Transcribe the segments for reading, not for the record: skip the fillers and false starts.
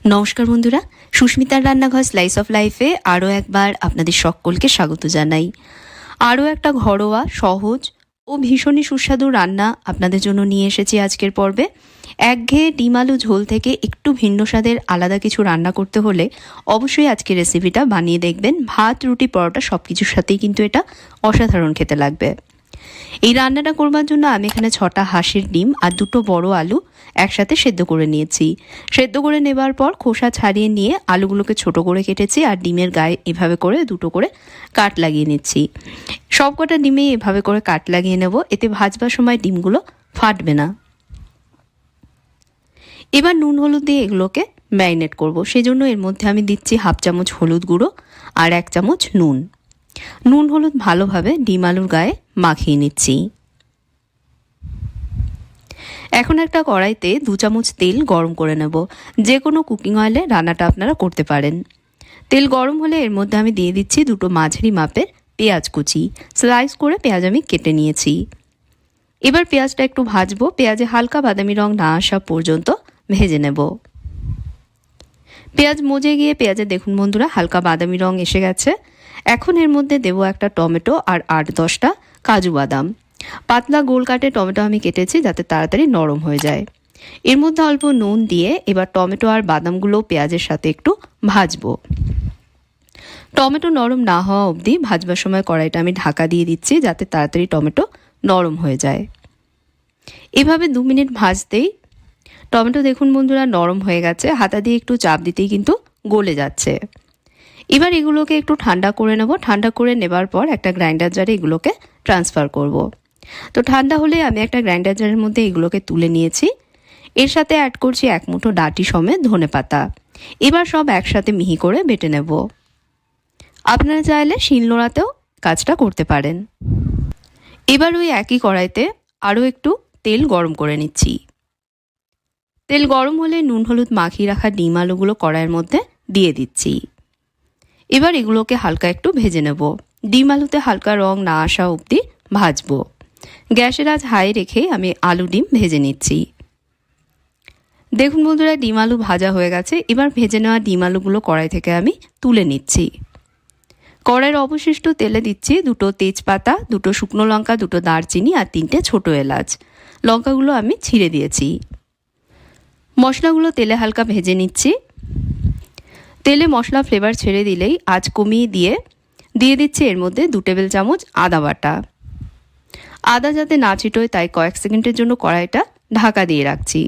নমস্কার বন্ধুরা, সুস্মিতার রান্নাঘর স্লাইস অফ লাইফে আরও একবার আপনাদের সকলকে স্বাগত জানাই। আরও একটা ঘরোয়া, সহজ ও ভীষণই সুস্বাদু রান্না আপনাদের জন্য নিয়ে এসেছি আজকের পর্বে। একঘেয়ে ডিম আলু ঝোল থেকে একটু ভিন্ন স্বাদের আলাদা কিছু রান্না করতে হলে অবশ্যই আজকের রেসিপিটা বানিয়ে দেখবেন। ভাত, রুটি, পরোটা সব কিছুর সাথেই কিন্তু এটা অসাধারণ খেতে লাগবে। এই রান্নাটা করবার জন্য আমি এখানে 6টা হাঁসের ডিম আর 2টো বড় আলু একসাথে সেদ্ধ করে নিয়েছি। সেদ্ধ করে নেবার পর খোসা ছাড়িয়ে নিয়ে আলুগুলোকে ছোট করে কেটেছি আর ডিমের গায়ে এভাবে করে 2টো করে কাট লাগিয়ে নিচ্ছি। সবকটা ডিমেই এভাবে করে কাট লাগিয়ে নেব, এতে ভাজবার সময় ডিমগুলো ফাটবে না। এবার নুন হলুদ দিয়ে এগুলোকে ম্যারিনেট করব। সেজন্য এর মধ্যে আমি দিচ্ছি 1/2 চামচ হলুদ গুঁড়ো আর 1 চামচ নুন। নুন হলুদ ভালোভাবে ডিম আলুর গায়ে মাখিয়ে নিচ্ছি। এখন একটা কড়াইতে 2 চামচ তেল গরম করে নেব। যে কোনো কুকিং অয়েলে রান্নাটা আপনারা করতে পারেন। তেল গরম হলে এর মধ্যে আমি দিয়ে দিচ্ছি 2টো মাঝারি মাপের পেঁয়াজ কুচি। স্লাইস করে পেঁয়াজ আমি কেটে নিয়েছি। এবার পেঁয়াজটা একটু ভাজবো। পেঁয়াজে হালকা বাদামি রং না আসা পর্যন্ত ভেজে নেব। পেঁয়াজ মজে গিয়ে পেঁয়াজে দেখুন বন্ধুরা হালকা বাদামি রং এসে গেছে। এখন এর মধ্যে দেব একটা টমেটো আর 8-10টা কাজু বাদাম। পাতলা গোল কাটে টমেটো আমি কেটেছি যাতে তাড়াতাড়ি নরম হয়ে যায়। এর মধ্যে অল্প নুন দিয়ে এবার টমেটো আর বাদামগুলো পেঁয়াজের সাথে একটু ভাজবো। টমেটো নরম না হওয়া অবধি ভাজবার সময় কড়াইটা আমি ঢাকা দিয়ে দিচ্ছি যাতে তাড়াতাড়ি টমেটো নরম হয়ে যায়। এভাবে 2 মিনিট ভাজতেই টমেটো দেখুন বন্ধুরা নরম হয়ে গেছে। হাতা দিয়ে একটু চাপ দিতেই কিন্তু গলে যাচ্ছে। এবার এগুলোকে একটু ঠান্ডা করে নেব। ঠান্ডা করে নেবার পর একটা গ্রাইন্ডার জারে এগুলোকে ট্রান্সফার করব। তো ঠান্ডা হলে আমি একটা গ্রাইন্ডার জারের মধ্যে এগুলোকে তুলে নিয়েছি। এর সাথে অ্যাড করছি 1 মুঠো ডাঁটি সমেত ধনেপাতা। এবার সব একসাথে মিহি করে বেটে নেব। আপনারা চাইলে শিলনোড়াতেও কাজটা করতে পারেন। এবার ওই একই কড়াইতে আরও একটু তেল গরম করে নিচ্ছি। তেল গরম হলে নুন হলুদ মাখিয়ে রাখা ডিম আলুগুলো কড়াইয়ের মধ্যে দিয়ে দিচ্ছি। এবার এগুলোকে হালকা একটু ভেজে নেব। ডিম আলুতে হালকা রং না আসা অবধি ভাজবো। গ্যাসের আঁচ হাই রেখে আমি আলু ডিম ভেজে নিচ্ছি। দেখুন বন্ধুরা ডিম আলু ভাজা হয়ে গেছে। এবার ভেজে নেওয়া ডিম আলুগুলো কড়াই থেকে আমি তুলে নিচ্ছি। কড়াইয়ের অবশিষ্ট তেলে দিচ্ছি 2টো তেজপাতা, 2টো শুকনো লঙ্কা, 2টো দারচিনি আর 3টে ছোটো এলাচ। লঙ্কাগুলো আমি ছিঁড়ে দিয়েছি। মশলাগুলো তেলে হালকা ভেজে নিচ্ছি। তেলে মশলা ফ্লেভার ছেড়ে দিলেই আঁচ কমিয়ে দিয়ে দিচ্ছি এর মধ্যে 2 টেবিল চামচ আদা বাটা। আদা যাতে না ছিটোয় তাই কয়েক সেকেন্ডের জন্য কড়াইটা ঢাকা দিয়ে রাখছি।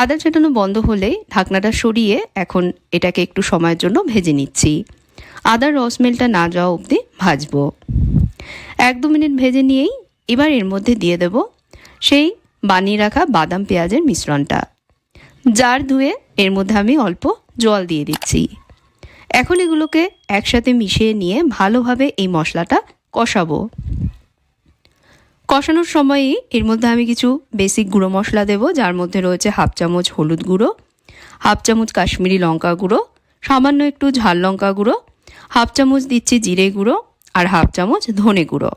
আদা ছেটানো বন্ধ হলেই ঢাকনাটা সরিয়ে এখন এটাকে একটু সময়ের জন্য ভেজে নিচ্ছি। আদার রসমেলটা না যাওয়া অবধি ভাজবো। 1-2 মিনিট ভেজে নিয়েই এবার এর মধ্যে দিয়ে দেব সেই বানিয়ে রাখা বাদাম পেঁয়াজের মিশ্রণটা। জার ধুয়ে এর মধ্যে আমি অল্প জল দিয়ে দিচ্ছি। এখন এগুলোকে একসাথে মিশিয়ে নিয়ে ভালোভাবে এই মশলাটা কষাবো। কষানোর সময়ই এর মধ্যে আমি কিছু বেসিক গুঁড়ো মশলা দেব, যার মধ্যে রয়েছে 1/2 চামচ হলুদ গুঁড়ো, 1/2 চামচ কাশ্মীরি লঙ্কা গুঁড়ো, সামান্য একটু ঝাল লঙ্কা গুঁড়ো, 1/2 চামচ দিচ্ছি জিরে গুঁড়ো আর 1/2 চামচ ধনে গুঁড়ো।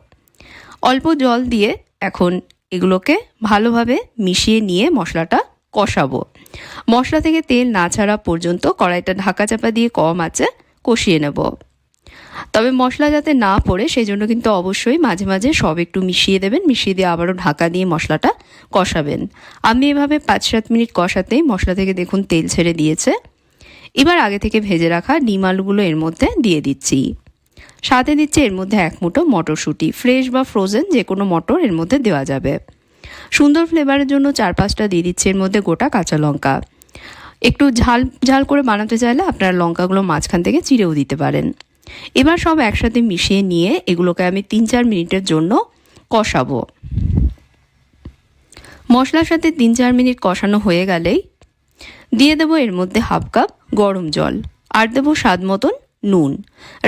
অল্প জল দিয়ে এখন এগুলোকে ভালোভাবে মিশিয়ে নিয়ে মশলাটা কষাবো। মশলা থেকে তেল না ছাড়া পর্যন্ত কড়াইটা ঢাকা চাপা দিয়ে কম আঁচে কষিয়ে নেব। তবে মশলা যাতে না পড়ে সেই জন্য কিন্তু অবশ্যই মাঝে মাঝে সব একটু মিশিয়ে দেবেন। মিশিয়ে দিয়ে আবারও ঢাকা দিয়ে মশলাটা কষাবেন। আমি এভাবে 5-7 মিনিট কষাতেই মশলা থেকে দেখুন তেল ছেড়ে দিয়েছে। এবার আগে থেকে ভেজে রাখা ডিম আলুগুলো এর মধ্যে দিয়ে দিচ্ছি। সাথে দিচ্ছে এর মধ্যে 1 মুঠো মটরশুঁটি, ফ্রেশ বা ফ্রোজেন যে কোনো মটর এর মধ্যে দেওয়া যাবে। সুন্দর ফ্লেভারের জন্য 4-5টা দিয়ে দিচ্ছে এর মধ্যে গোটা কাঁচা লঙ্কা। একটু ঝাল ঝাল করে বানাতে চাইলে আপনারা লঙ্কাগুলো মাঝখান থেকে চিড়েও দিতে পারেন। এবার সব একসাথে মিশিয়ে নিয়ে এগুলোকে আমি 3-4 মিনিটের জন্য কষাবো। মশলার সাথে 3-4 মিনিট কষানো হয়ে গেলেই দিয়ে দেবো এর মধ্যে 1/2 কাপ গরম জল আর দেবো স্বাদ মতন নুন।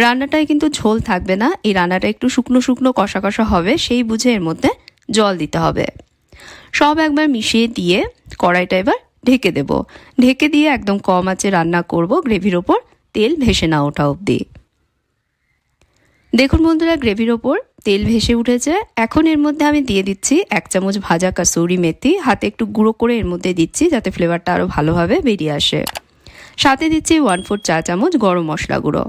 রান্নাটায় কিন্তু ঝোল থাকবে না, এই রান্নাটা একটু শুকনো শুকনো কষা কষা হবে, সেই বুঝে এর মধ্যে জল দিতে হবে। সব একবার মিশিয়ে দিয়ে কড়াইটা এবার ঢেকে দেব। ঢেকে দিয়ে একদম কম আঁচে রান্না করব গ্রেভির ওপর তেল ভেসে না ওঠা অবধি। দেখুন বন্ধুরা গ্রেভির ওপর তেল ভেসে উঠেছে। এখন এর মধ্যে আমি দিয়ে দিচ্ছি 1 চামচ ভাজা কাসুরি মেথি। হাতে একটু গুঁড়ো করে এর মধ্যে দিচ্ছি যাতে ফ্লেভারটা আরও ভালোভাবে বেরিয়ে আসে। সাথে দিচ্ছি 1/4 চা চামচ গরম মশলা গুঁড়ো।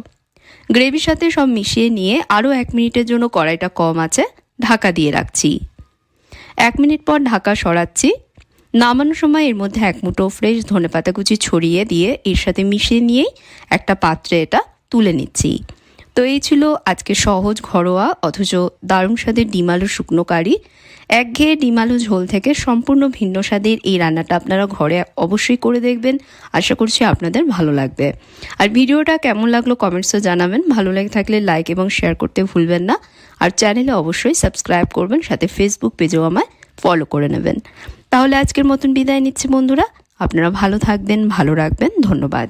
গ্রেভির সাথে সব মিশিয়ে নিয়ে আরও 1 মিনিটের জন্য কড়াইটা কম আছে ঢাকা দিয়ে রাখছি। 1 মিনিট পর ঢাকা সরাচ্ছি। নামানোর সময় এর মধ্যে 1 মুঠো ফ্রেশ ধনেপাতা কুচি ছড়িয়ে দিয়ে এর সাথে মিশিয়ে নিয়েই একটা পাত্রে এটা তুলে নিচ্ছি। তো এই ছিল আজকে সহজ ঘরোয়া অথচ দারুণ স্বাদের ডিম আলু শুকনো কারি। একঘেয়ে ডিম আলু ঝোল থেকে সম্পূর্ণ ভিন্ন স্বাদের এই রান্নাটা আপনারা ঘরে অবশ্যই করে দেখবেন। আশা করছি আপনাদের ভালো লাগবে। আর ভিডিওটা কেমন লাগলো কমেন্টসে জানাবেন। ভালো লেগে থাকলে লাইক এবং শেয়ার করতে ভুলবেন না। আর চ্যানেলে অবশ্যই সাবস্ক্রাইব করবেন, সাথে ফেসবুক পেজেও আমায় ফলো করে নেবেন। তাহলে আজকের মতন বিদায় নিচ্ছি বন্ধুরা। আপনারা ভালো থাকবেন, ভালো রাখবেন। ধন্যবাদ।